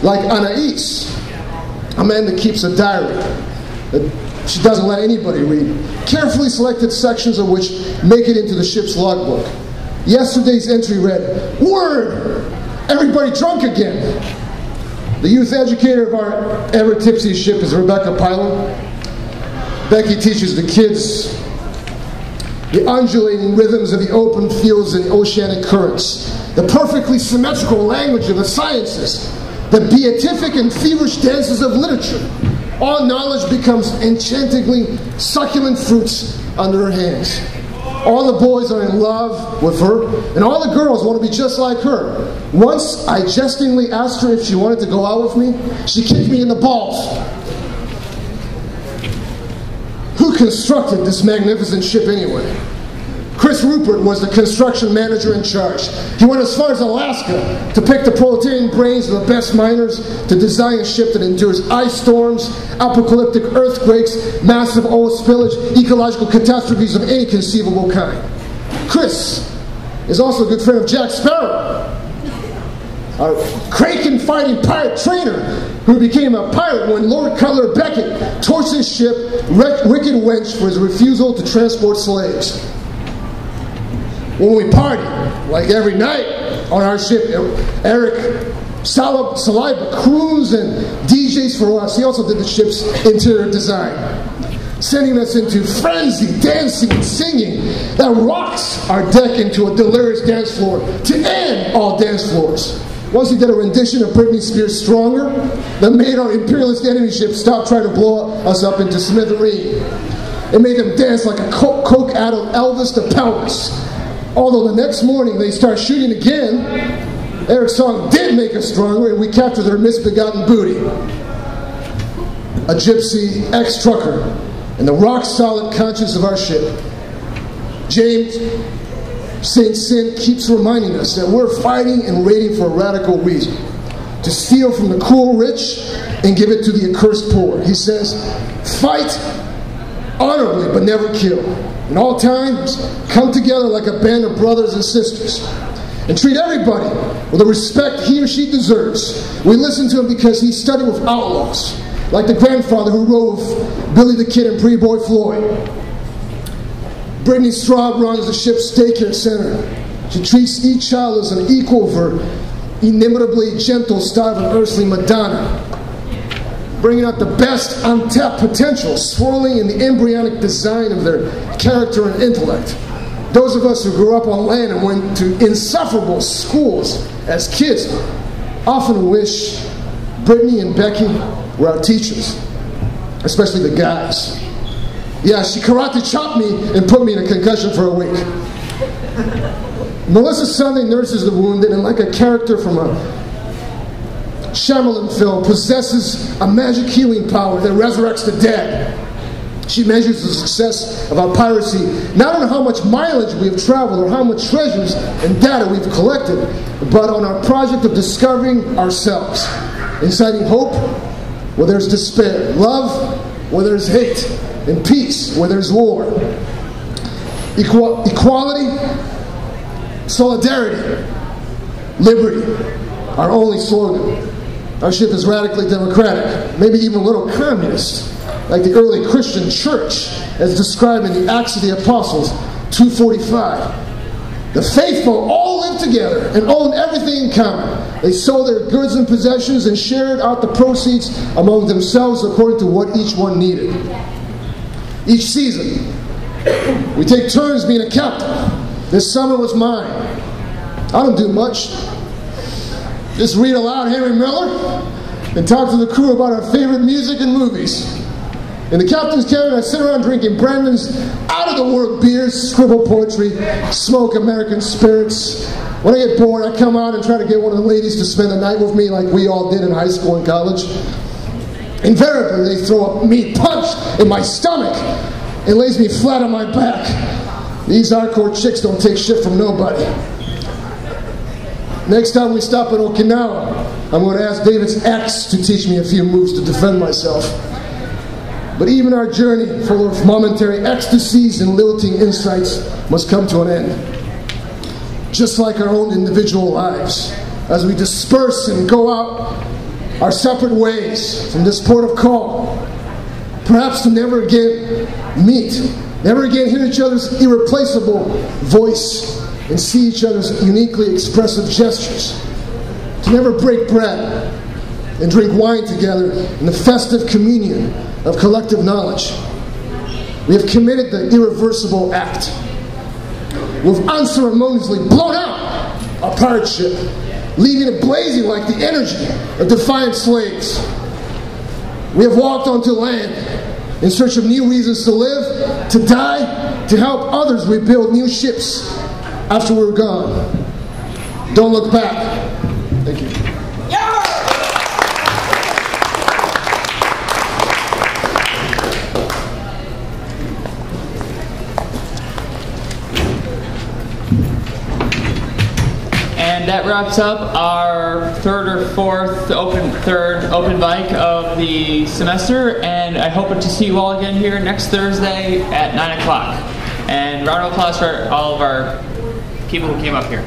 Like Anais, a man that keeps a diary that she doesn't let anybody read, carefully selected sections of which make it into the ship's logbook. Yesterday's entry read, "Word! Everybody drunk again." The youth educator of our ever-tipsy ship is Rebecca Pylon. Becky teaches the kids the undulating rhythms of the open fields and oceanic currents, the perfectly symmetrical language of the sciences, the beatific and feverish dances of literature. All knowledge becomes enchantingly succulent fruits under her hands. All the boys are in love with her, and all the girls want to be just like her. Once, I jestingly asked her if she wanted to go out with me. She kicked me in the balls. Who constructed this magnificent ship anyway? Chris Rupert was the construction manager in charge. He went as far as Alaska to pick the proletarian brains of the best miners to design a ship that endures ice storms, apocalyptic earthquakes, massive oil spillage, ecological catastrophes of any conceivable kind. Chris is also a good friend of Jack Sparrow, a Kraken-fighting pirate trainer who became a pirate when Lord Cutler Beckett torched his ship, Wicked Wench, for his refusal to transport slaves. When we party, like every night on our ship, Eric Saliba croons and DJs for us. He also did the ship's interior design, sending us into frenzy, dancing and singing that rocks our deck into a delirious dance floor to end all dance floors. Once he did a rendition of Britney Spears' Stronger that made our imperialist enemy ship stop trying to blow us up into smithereen. It made them dance like a coke out of Elvis to pelvis. Although the next morning they start shooting again, Eric's song did make us stronger, and we captured their misbegotten booty. A gypsy ex-trucker and the rock-solid conscience of our ship. James St. Cyr keeps reminding us that we're fighting and waiting for a radical reason. To steal from the cruel rich and give it to the accursed poor. He says, fight honorably but never kill. In all times, come together like a band of brothers and sisters and treat everybody with the respect he or she deserves. We listen to him because he studied with outlaws, like the grandfather who rode with Billy the Kid and Pretty Boy Floyd. Brittany Straub runs the ship's daycare center. She treats each child as an equal of her inimitably gentle style of earthly Madonna, bringing out the best untapped potential, swirling in the embryonic design of their character and intellect. Those of us who grew up on land and went to insufferable schools as kids often wish Brittany and Becky were our teachers, especially the guys. Yeah, she karate chopped me and put me in a concussion for a week. Melissa Sunday nurses the wounded, and like a character from a Shyamalan film, possesses a magic healing power that resurrects the dead. She measures the success of our piracy not on how much mileage we have traveled or how much treasures and data we've collected, but on our project of discovering ourselves, inciting hope where there's despair, love where there's hate, and peace where there's war. Equality, solidarity, liberty, our only slogan. Our ship is radically democratic, maybe even a little communist, like the early Christian church, as described in the Acts of the Apostles 2:45. The faithful all lived together and owned everything in common. They sold their goods and possessions and shared out the proceeds among themselves according to what each one needed. Each season, we take turns being a captain. This summer was mine. I don't do much. Just read aloud Henry Miller and talk to the crew about our favorite music and movies. In the captain's cabin, I sit around drinking Brandon's out-of-the-world beers, scribble poetry, smoke American spirits. When I get bored, I come out and try to get one of the ladies to spend the night with me like we all did in high school and college. Invariably, they throw a meat punch in my stomach and lays me flat on my back. These hardcore chicks don't take shit from nobody. Next time we stop in Okinawa, I'm going to ask David's ex to teach me a few moves to defend myself. But even our journey, full of momentary ecstasies and lilting insights, must come to an end. Just like our own individual lives, as we disperse and go out our separate ways from this port of call, perhaps to never again meet, never again hear each other's irreplaceable voice and see each other's uniquely expressive gestures, to never break bread and drink wine together in the festive communion of collective knowledge. We have committed the irreversible act. We've unceremoniously blown out our pirate ship, leaving it blazing like the energy of defiant slaves. We have walked onto land in search of new reasons to live, to die, to help others rebuild new ships after we're gone. Don't look back. Thank you. And that wraps up our third or fourth open mic of the semester, and I hope to see you all again here next Thursday at 9 o'clock. And round of applause for all of our people who came up here.